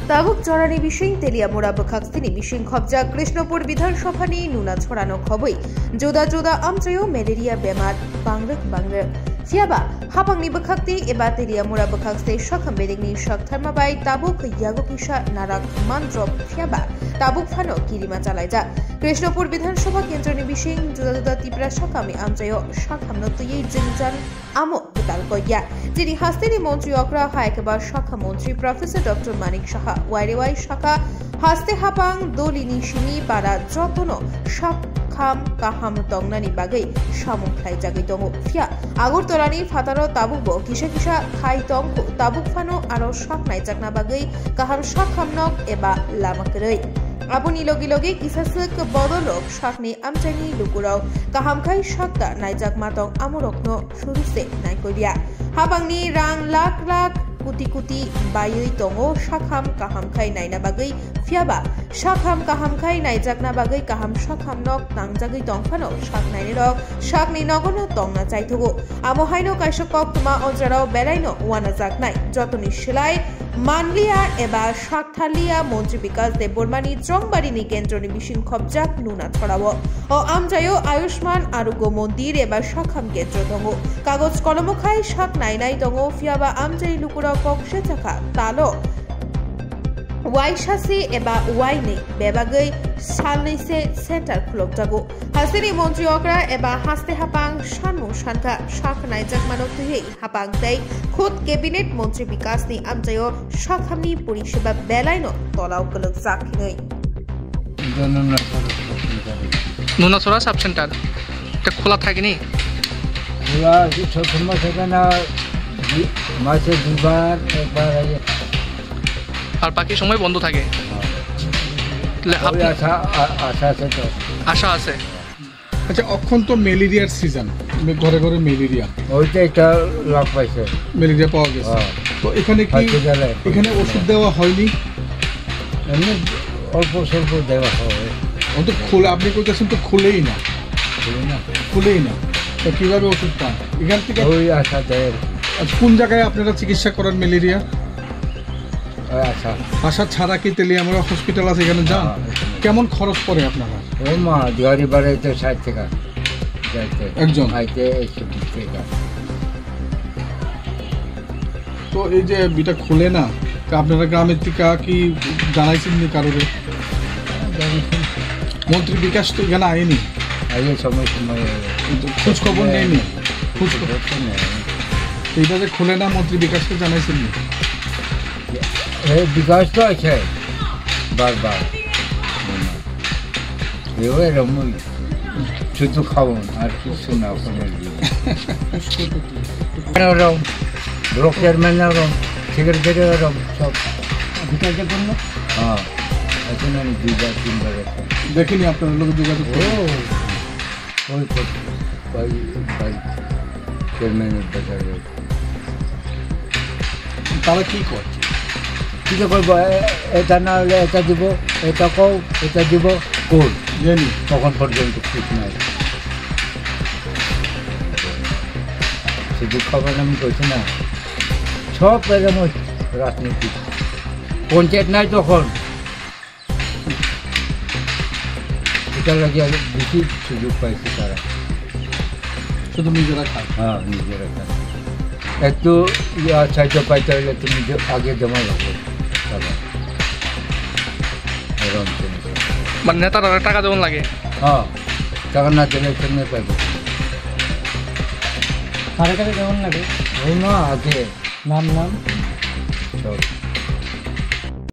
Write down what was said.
তাবুক জরানি বিশিং তেলিয়ামোড়া বখাকস্তিনি বিশিং খবজা কৃষ্ণপুর বিধানসভানি নুনা ছড়ানো খবই জোদা জোদা আমচায়ও ম্যালেরিয়া বেমার বাংরক Fiaba, Hapang ni Bakakti, Eba Telia Bakakste, Shakam Beding, Shak Thermabai, Tabuk, Yagokisha, Narak, Mandrop, Fiaba, Tabuk Fano, Kirimatalaja, Krishnapur Bidhan Shova, Kentroni Bishing, Juda Tipra Shakami, Amjayo, Shakam Notuye, Jinjan, Amo, Putalkoya, Didi Hastini Montri Okra, Haikaba, Shaka Montri, Professor Dr. Manik Shaha, Wairiwai Shaka, Haste Hapang, Dolini Shini, Para, Jotono, Shak. Kaham Tongnani Bagay, Shamung Klai Jagitomo, Fia, Agurtorani, Fataro, Tabubo, Kisha, Kai Tongu, Tabuk Fano, Aro Shak Naijakna Bagay, Kaham Shakam Nok, Eba Lamakray. Abuni Logi, Isasuk, Bodolok, Shakni, Amchani, Lukuro, Kaham Kai Shakta, Naijak Matong, Amorokno, Shuruse, Naikodia. Habangni, Rang, Lak, Kuti, Bayi Tongo, Shakham, Kaham Kai Naina Bagay, Fiaba, Shakham, Kaham Kai, Naijakna Bagay, Kaham Shakham Nok, Tangjagi Tongfano, Shak Nainiro, Shak Ninogono, Tongna Chaitugo, Amohaino Kaishakok, Tuma Ojaro, Beraino, Wanazak Nai, Jotoni Shilai, Manlia, Eba, Shakthalia, Montri because de Burmani, Jongbari Nikentroni Bishin Kobjak, Nuna Torawo, O Amjayo, Ayushman, Arugo Mondir, Eba Shakham Getrotongo, Kagos Kolomokai, Shak Nainai Tongo, Fiaba, Amjay Lukuro, Kok Shetaka, Talo. Waishasi eba waine bebagai salnise center club jago hasini montri okra eba haste hapang shanu shanta shak naijak manotui hapang dai khud cabinet montri bikas ni amjayo shakhamni porisheba belaino tolao kolok zakhinoi নুনা ছড়া sub centre এটা খোলা থাকে নি খোলা সবসময় থাকে না মাসে দুবার একবার আর বাকি সময় বন্ধ থাকে আশা আছে আচ্ছা এখন তো ম্যালেরিয়ার সিজন ঘরে ঘরে ম্যালেরিয়া ওইটা একটা লাভ পাইছে ম্যালেরিয়া পাওয়া গেছে তো এখানে কি এখানে ওষুধ দেওয়া হয়নি এমনি অল্প স্বল্প দেওয়া হয় ও তো খুলে আপনি কইতেছেন তো খুলেই না তো কিভাবে ওষুধ পান এখান থেকে ওই আশা দেয় কোন জায়গায় আপনারা চিকিৎসা করেন ম্যালেরিয়া আশা ছাড়া কি তেলিয়ামোড়া হসপিটাল আছে এখানে যান কেমন খরচ পড়ে আপনারা ওই মা দিওয়ারি বাড়াইতে 60 টাকা একজন আইতে 120 টাকা তো এই যে বিটা খুলে না আপনারা গ্রামের থেকে কি জানাইছেন নি কারোরে মন্ত্রী বিকাশ তো এখানে আইনি আগে সময় খোঁজ খবর নেয়নি খোঁজ খবর এইটা যে খুলে না মন্ত্রী বিকাশকে জানাইছেন নি বিকাশ তো আছে বারবার এরকম শুধু খাওয়ান আর কিছু না ব্লক চেয়ারম্যান সেক্রেটারি সব বিকাশের জন্য হ্যাঁ এখন আমি 2বার 3বার দেখিনি আপনার লোক যোগাযোগ ওই চেয়ারম্যানের বাজারে তারা কি করছে কি করবো এটা না হলে এটা দিব এটা কও এটা দিব কোল জানি তখন পর্যন্ত ঠিক নাই শুধু খবর আমি কইছি না সব এরকম রাজনীতি পঞ্চায়েত নাই তখন এটা লাগে বেশি সুযোগ পাইছে তারা শুধু নিজেরা খায় হ্যাঁ নিজেরা খায় একটু সাহায্য পাইতে হলে তুমি আগে জমা লাগবে মানে নেতারা টাকা যেমন লাগে হ্যাঁ টাকা না দিলে কেমনে পাইবে কারে কারে কেমন লাগে ওই না আগে নাম সব